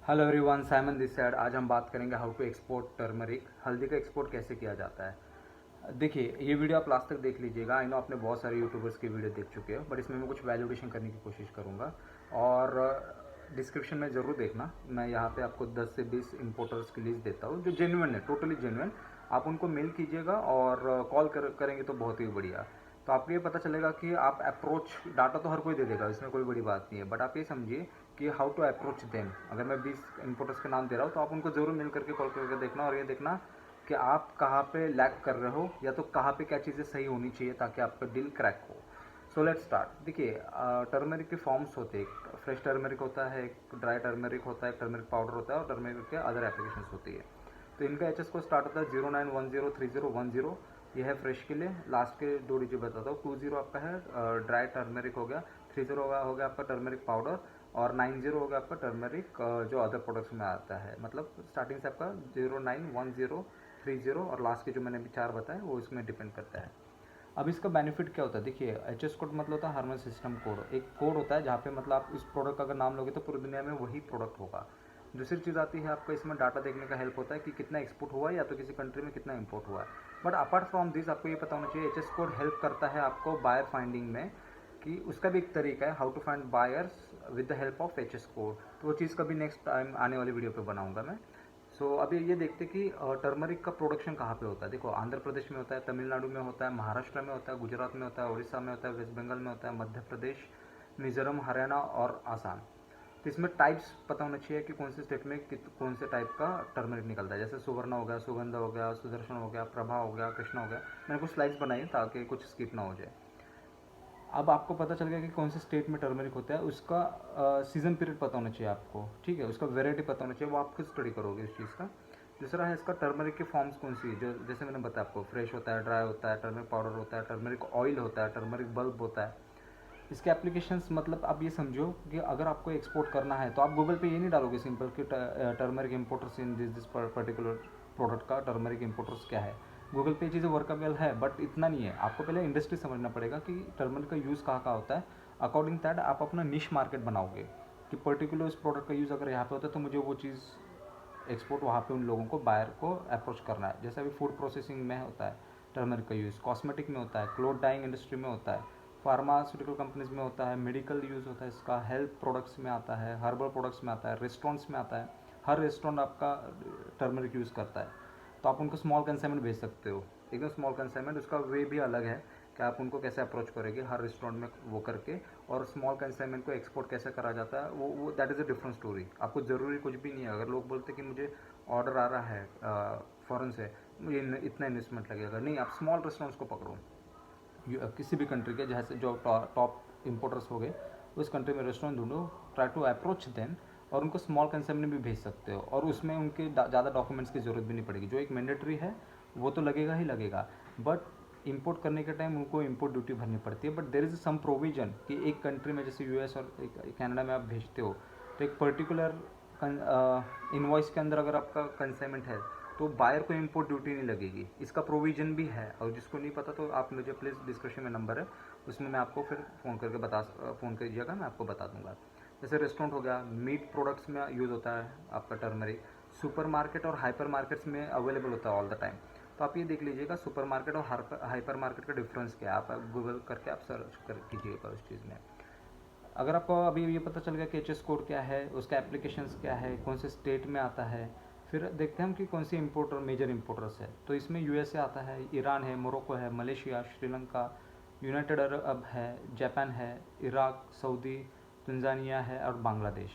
Hello everyone, Simon this side. आज हम बात करेंगे हाउ टू एक्सपोर्ट टर्मरिक। हल्दी का एक्सपोर्ट कैसे किया जाता है। देखिए, ये वीडियो आप लास्ट तक देख लीजिएगा। आई नो आपने बहुत सारे यूट्यूबर्स की वीडियो देख चुके हो, बट इसमें मैं कुछ वैल्यूडेशन करने की कोशिश करूँगा। और डिस्क्रिप्शन में ज़रूर देखना, मैं यहाँ पे आपको 10 से 20 इंपोर्टर्स की लिस्ट देता हूँ जो जेन्युइन है, टोटली जेन्युइन। आप उनको मेल कीजिएगा और कॉल करेंगे तो बहुत ही बढ़िया। तो आपको ये पता चलेगा कि आप अप्रोच, डाटा तो हर कोई दे देगा, इसमें कोई बड़ी बात नहीं है, बट आप ये समझिए कि हाउ टू अप्रोच देम। अगर मैं 20 इंपोर्टर्स के नाम दे रहा हूँ तो आप उनको ज़रूर मिल करके कॉल करके देखना, और ये देखना कि आप कहाँ पे लैक कर रहे हो या तो कहाँ पे क्या चीज़ें सही होनी चाहिए ताकि आपका डील क्रैक हो। So let's start. देखिए, टर्मरिक के फॉर्म्स होते हैं। एक फ्रेश टर्मरिक होता है, एक ड्राई टर्मरिक होता है, एक टर्मरिक पाउडर होता है, और टर्मरिक के अदर एप्लीकेशन होती है। तो इनका एच को स्टार्ट होता है 09103010। ये है फ्रेश के लिए। लास्ट के 2 डिजिट बताता हूँ। 20 आपका है ड्राई टर्मरिक हो गया, 30 हो गया आपका टर्मरिक पाउडर, और 90 हो गया आपका टर्मरिक जो अदर प्रोडक्ट्स में आता है। मतलब स्टार्टिंग से आपका 091030, और लास्ट के जो मैंने अभी 4 बताए वो इसमें डिपेंड करता है। अब इसका बेनिफिट क्या होता है। देखिए, एच एस कोड मतलब होता है हार्मोन सिस्टम कोड। एक कोड होता है जहाँ पे मतलब आप इस प्रोडक्ट का अगर नाम लोगे तो पूरी दुनिया में वही प्रोडक्ट होगा। दूसरी चीज़ आती है, आपका इसमें डाटा देखने का हेल्प होता है कि कितना एक्सपोर्ट हुआ है या तो किसी कंट्री में कितना इंपोर्ट हुआ है। बट अपार्ट फ्रॉम दिस आपको ये पता होना चाहिए, एच एस कोड हेल्प करता है आपको बायर फाइंडिंग में, कि उसका भी एक तरीका है how to find buyers with the help of H S code. तो वो चीज़ कभी नेक्स्ट टाइम आने वाली वीडियो पे बनाऊंगा मैं। सो अभी ये देखते कि टर्मरिक का प्रोडक्शन कहाँ पे होता है। देखो, आंध्र प्रदेश में होता है, तमिलनाडु में होता है, महाराष्ट्र में होता है, गुजरात में होता है, उड़ीसा में होता है, वेस्ट बंगाल में होता है, मध्य प्रदेश, मिजोरम, हरियाणा और आसाम। तो इसमें टाइप्स पता होना चाहिए कि कौन से स्टेट में कौन से टाइप का टर्मरिक निकलता है। जैसे सुवर्ण हो गया, सुगंध हो गया, सुदर्शन हो गया, प्रभा हो गया, कृष्ण हो गया। मैंने कुछ स्लाइड्स बनाई ताकि कुछ स्किप ना हो जाए। अब आपको पता चल गया कि कौन से स्टेट में टर्मरिक होता है। उसका सीजन पीरियड पता होना चाहिए आपको, ठीक है। उसका वेराइटी पता होना चाहिए, वो आप खुद स्टडी करोगे इस चीज़ का। दूसरा है इसका टर्मरिक के फॉर्म्स कौन सी, जो जैसे मैंने बताया आपको, फ्रेश होता है, ड्राई होता है, टर्मरिक पाउडर होता है, टर्मरिक ऑयल होता है, टर्मरिक बल्ब होता है। इसके एप्लीकेशंस, मतलब आप ये समझो कि अगर आपको एक्सपोर्ट करना है तो आप गूगल पे ये नहीं डालोगे सिंपल कि turmeric importers in this particular product का टर्मरिक इम्पोर्टर्स क्या है। गूगल पे चीज़ें वर्केबल है, बट इतना नहीं है। आपको पहले इंडस्ट्री समझना पड़ेगा कि टर्मरिक का यूज़ कहाँ कहाँ होता है। अकॉर्डिंग दैट आप अपना निश मार्केट बनाओगे कि पर्टिकुलर उस प्रोडक्ट का यूज़ अगर यहाँ पे होता है तो मुझे वो चीज़ एक्सपोर्ट वहाँ पे उन लोगों को, बायर को अप्रोच करना है। जैसे अभी फूड प्रोसेसिंग में होता है टर्मरिक का यूज़, कॉस्मेटिक में होता है, क्लोथ डाइंग इंडस्ट्री में होता है, फार्मास्यूटिकल कंपनीज में होता है, मेडिकल यूज़ होता है इसका, हेल्थ प्रोडक्ट्स में आता है, हर्बल प्रोडक्ट्स में आता है, रेस्टोरेंट्स में आता है। हर रेस्टोरेंट आपका टर्मरिक यूज़ करता है। तो आप उनको स्मॉल कंसाइनमेंट भेज सकते हो, एकदम स्मॉल कंसाइनमेंट। उसका वे भी अलग है कि आप उनको कैसे अप्रोच करोगे हर रेस्टोरेंट में वो करके। और स्मॉल कंसाइनमेंट को एक्सपोर्ट कैसे करा जाता है, वो that is a different story. आपको ज़रूरी कुछ भी नहीं है। अगर लोग बोलते कि मुझे ऑर्डर आ रहा है फ़ॉरेन से, मुझे इतना इन्वेस्टमेंट लगेगा, नहीं, आप स्मॉल रेस्टोरेंट्स को पकड़ो। किसी भी कंट्री के जहाँ से जो टॉप इंपोर्टर्स हो गए, उस कंट्री में रेस्टोरेंट ढूंढो, ट्राई टू अप्रोच देम, और उनको स्मॉल कंसाइनमेंट भी भेज सकते हो। और उसमें उनके ज़्यादा डॉक्यूमेंट्स की ज़रूरत भी नहीं पड़ेगी। जो एक मैंडेटरी है वो तो लगेगा ही लगेगा, बट इंपोर्ट करने के टाइम उनको इंपोर्ट ड्यूटी भरनी पड़ती है। But there is some provision कि एक कंट्री में, जैसे यूएस और कनाडा में आप भेजते हो, तो एक पर्टिकुलर इनवॉइस के अंदर अगर आपका कंसाइनमेंट है तो बायर को इंपोर्ट ड्यूटी नहीं लगेगी। इसका प्रोविजन भी है, और जिसको नहीं पता तो आप मुझे प्लीज़, डिस्क्रिप्शन में नंबर है, उसमें मैं आपको फिर फ़ोन कीजिएगा, मैं आपको बता दूंगा। जैसे रेस्टोरेंट हो गया, मीट प्रोडक्ट्स में यूज़ होता है आपका टर्मरिक। सुपर मार्केट और हाइपर मार्केट्स में अवेलेबल होता है ऑल द टाइम। तो आप ये देख लीजिएगा सुपर मार्केट और हाइपर मार्केट का डिफरेंस क्या है। आप गूगल करके आप सर्च कर कीजिएगा उस चीज़ में। अगर आपको अभी ये पता चल गया कि एच एस कोड क्या है, उसका एप्लीकेशंस क्या है, कौन से स्टेट में आता है, फिर देखते हैं हम कि कौन सी इंपोर्टर मेजर इंपोर्टर्स है। तो इसमें यूएसए आता है, ईरान है, मोरक्को है, मलेशिया, श्रीलंका, यूनाइटेड अरब है, जापान है, इराक, सऊदी, तंजानिया है, और बांग्लादेश।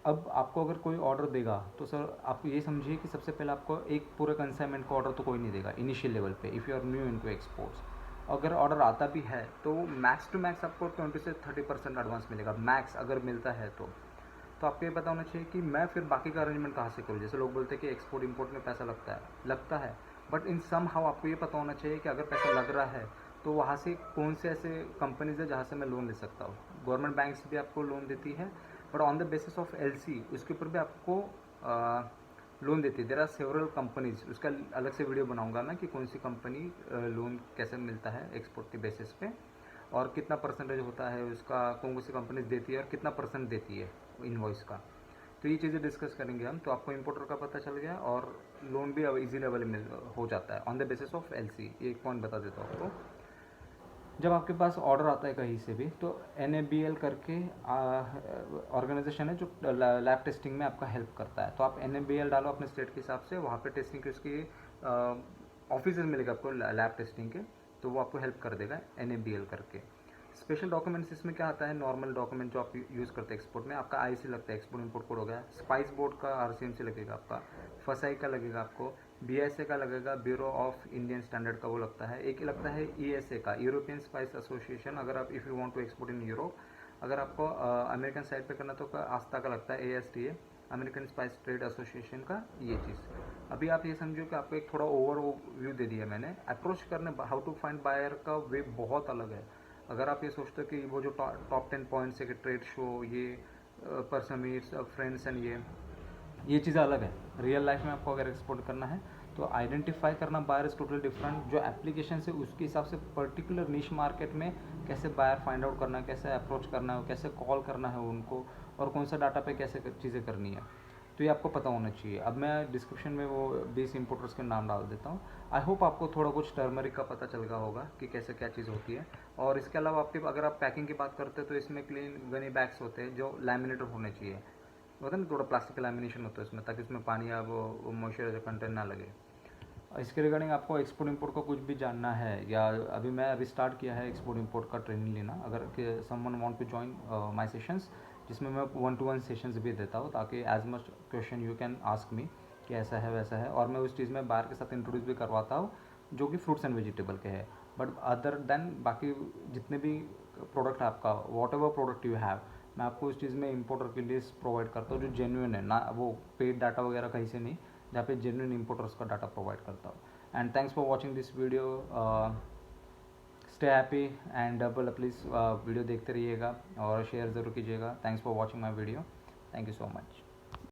अब आपको अगर कोई ऑर्डर देगा तो सर आप ये समझिए कि सबसे पहले आपको एक पूरे कंसाइनमेंट का ऑर्डर तो कोई नहीं देगा इनिशियल लेवल पे, if you are new into exports. अगर ऑर्डर आता भी है तो मैक्स टू मैक्स आपको 20 से 30% एडवांस मिलेगा, मैक्स अगर मिलता है तो आपको ये पता होना चाहिए कि मैं फिर बाकी का अरेंजमेंट कहाँ से करूँ। जैसे लोग बोलते हैं कि एक्सपोर्ट इंपोर्ट में पैसा लगता है, बट इन सम हाउ आपको ये पता होना चाहिए कि अगर पैसा लग रहा है तो वहाँ से कौन से ऐसे कंपनीज है जहाँ से मैं लोन ले सकता हूँ। गवर्नमेंट बैंक्स भी आपको लोन देती है, but on the basis of LC उसके ऊपर भी आपको लोन देती है। देर आर सेवरल कंपनीज, उसका अलग से वीडियो बनाऊंगा मैं कि कौन सी कंपनी लोन कैसे मिलता है एक्सपोर्ट के बेसिस पे, और कितना परसेंटेज होता है उसका, कौन सी कंपनीज देती है और कितना परसेंट देती है इनवॉइस का। तो ये चीज़ें डिस्कस करेंगे हम। तो आपको इंपोर्टर का पता चल गया और लोन भी अब इजीली अवेलेबल हो जाता है on the basis of LC. एक पॉइंट बता देता हूँ आपको, जब आपके पास ऑर्डर आता है कहीं से भी तो NABL करके ऑर्गेनाइजेशन है जो लैब टेस्टिंग में आपका हेल्प करता है। तो आप NABL डालो अपने स्टेट के हिसाब से, वहाँ पे टेस्टिंग की उसकी ऑफिस मिलेगा आपको लैब टेस्टिंग के, तो वो आपको हेल्प कर देगा NABL करके। स्पेशल डॉक्यूमेंट्स इसमें क्या आता है, नॉर्मल डॉक्यूमेंट जो आप यूज़ करते हैं एक्सपोर्ट में, आपका IC लगता है, एक्सपोर्ट इंपोर्ट कोड हो गया, स्पाइस बोर्ड का RCMC लगेगा आपका, फसाई का लगेगा आपको, BISA का लगेगा, ब्यूरो ऑफ इंडियन स्टैंडर्ड का वो लगता है, एक लगता है ESA का, यूरोपियन स्पाइस एसोसिएशन, अगर आप if you want to export in Europe. अगर आपको अमेरिकन साइड पे करना तो आस्था का लगता है, ASTA, American spice trade association का ये चीज़। अभी आप ये समझो कि आपको एक थोड़ा ओवर व्यू दे दिया मैंने। अप्रोच करने हाउ टू फाइंड बायर का वे बहुत अलग है। अगर आप ये सोचते हो कि वो जो टॉप 10 पॉइंट्स है कि ट्रेड शो, ये पर्सन मीट्स फ्रेंड्स एंड ये चीज़ें अलग है। रियल लाइफ में आपको अगर एक्सपोर्ट करना है तो आइडेंटिफाई करना बायर इज टोटली डिफरेंट। जो एप्लीकेशन से उसके हिसाब से पर्टिकुलर निश मार्केट में कैसे बायर फाइंड आउट करना है, कैसे अप्रोच करना है, कैसे कॉल करना है उनको, और कौन सा डाटा पे कैसे चीज़ें करनी है, तो ये आपको पता होना चाहिए। अब मैं डिस्क्रिप्शन में वो 20 इंपोर्टर्स के नाम डाल देता हूँ। आई होप आपको थोड़ा कुछ टर्मरिक का पता चल गया होगा कि कैसे क्या चीज़ होती है। और इसके अलावा आपके अगर आप पैकिंग की बात करते हैं तो इसमें क्लीन गनी बैग्स होते हैं जो लैमिनेटेड होने चाहिए, होता है ना, थोड़ा प्लास्टिक का लैमिनेशन होता है इसमें, ताकि उसमें पानी या वो मॉइस्चराइजर कंटेंट ना लगे। इसके रिगार्डिंग आपको एक्सपोर्ट इंपोर्ट का कुछ भी जानना है, या अभी स्टार्ट किया है एक्सपोर्ट इंपोर्ट का ट्रेनिंग लेना, अगर someone want to join my sessions, जिसमें मैं 1-to-1 सेशंस भी देता हूँ, ताकि as much question you can ask me कि ऐसा है वैसा है। और मैं उस चीज़ में बाहर के साथ इंट्रोड्यूस भी करवाता हूँ जो कि फ्रूट्स एंड वेजिटेबल के है। बट अदर देन बाकी जितने भी प्रोडक्ट है आपका, what ever product you have, मैं आपको उस चीज़ में इंपोर्टर की लिस्ट प्रोवाइड करता हूँ जो जेन्युइन है, ना वो पेड डाटा वगैरह कहीं से नहीं, जहाँ पे जेन्युइन इंपोर्टर्स का डाटा प्रोवाइड करता हूँ। And thanks for watching this video. Stay happy and please video देखते रहिएगा और शेयर ज़रूर कीजिएगा। Thanks for watching my video. Thank you so much.